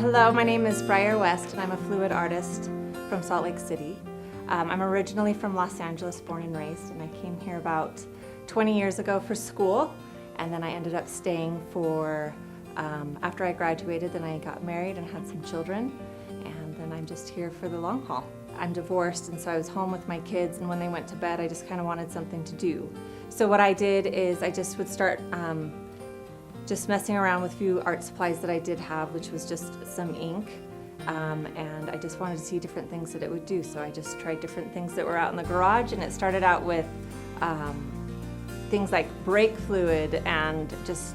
Hello, my name is BRIAR West and I'm a fluid artist from Salt Lake City. I'm originally from Los Angeles, born and raised, and I came here about 20 years ago for school, and then I ended up staying for, after I graduated, then I got married and had some children, and then I'm just here for the long haul. I'm divorced, and so I was home with my kids, and when they went to bed, I just kind of wanted something to do. So what I did is I just would start just messing around with a few art supplies that I did have, which was just some ink, and I just wanted to see different things that it would do. So I just tried different things that were out in the garage, and it started out with things like brake fluid and just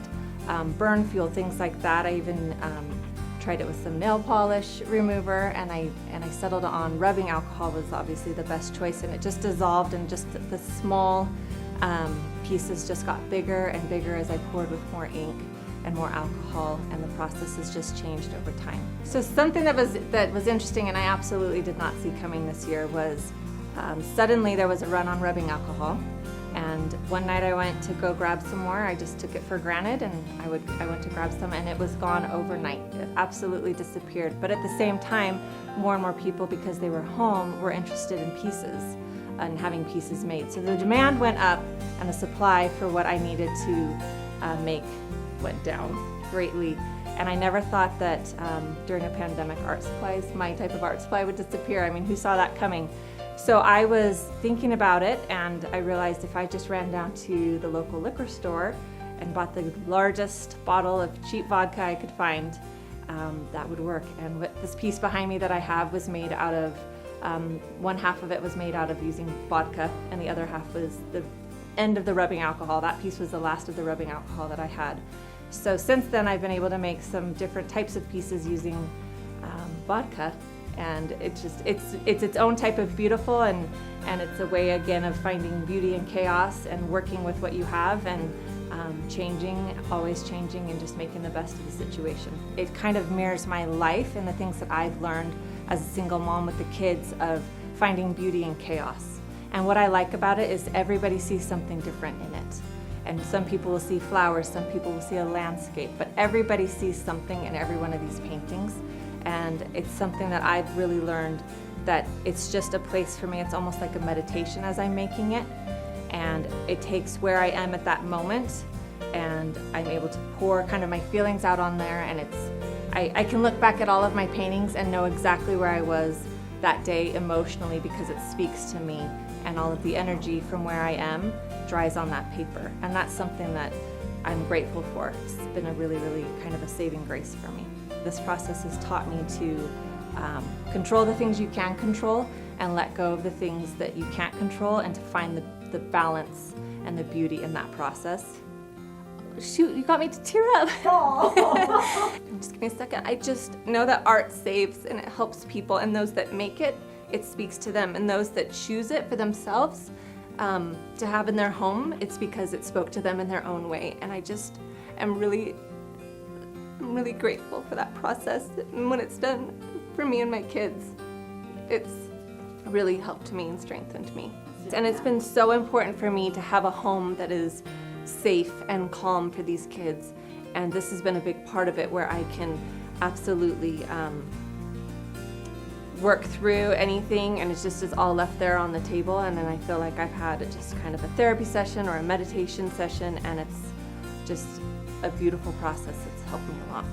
burn fuel, things like that. I even tried it with some nail polish remover, and I settled on rubbing alcohol was obviously the best choice, and it just dissolved, and just the small pieces just got bigger and bigger as I poured with more ink and more alcohol, and the process has just changed over time. So something that was interesting and I absolutely did not see coming this year was suddenly there was a run on rubbing alcohol, and one night I went to go grab some more. I just took it for granted, and I went to grab some, and it was gone overnight. It absolutely disappeared. But at the same time, more and more people, because they were home, were interested in pieces and having pieces made. So the demand went up and the supply for what I needed to make went down greatly. And I never thought that during a pandemic, art supplies, my type of art supply, would disappear. I mean, who saw that coming? So I was thinking about it, and I realized if I just ran down to the local liquor store and bought the largest bottle of cheap vodka I could find, that would work. And this piece behind me that I have was made out of one half of it was made out of using vodka, and the other half was the end of the rubbing alcohol. That piece was the last of the rubbing alcohol that I had. So since then I've been able to make some different types of pieces using vodka, and it's its own type of beautiful, and it's a way again of finding beauty in chaos and working with what you have, and changing, always changing, and just making the best of the situation. It kind of mirrors my life and the things that I've learned as a single mom with the kids, of finding beauty in chaos. And what I like about it is everybody sees something different in it. And some people will see flowers, some people will see a landscape, but everybody sees something in every one of these paintings. And it's something that I've really learned, that it's just a place for me. It's almost like a meditation as I'm making it. And it takes where I am at that moment, and I'm able to pour kind of my feelings out on there, and I can look back at all of my paintings and know exactly where I was that day emotionally, because it speaks to me, and all of the energy from where I am dries on that paper. And that's something that I'm grateful for. It's been a really, really kind of a saving grace for me. This process has taught me to control the things you can control and let go of the things that you can't control, and to find the balance and the beauty in that process. Shoot, you got me to tear up. Just give me a second. I just know that art saves, and it helps people, and those that make it, it speaks to them, and those that choose it for themselves to have in their home, it's because it spoke to them in their own way. And I just am really grateful for that process. And when it's done for me and my kids, it's really helped me and strengthened me. And it's been so important for me to have a home that is safe and calm for these kids, and this has been a big part of it, where I can absolutely work through anything, and it's just is all left there on the table, and then I feel like I've had just kind of a therapy session or a meditation session, and it's just a beautiful process that's helped me a lot.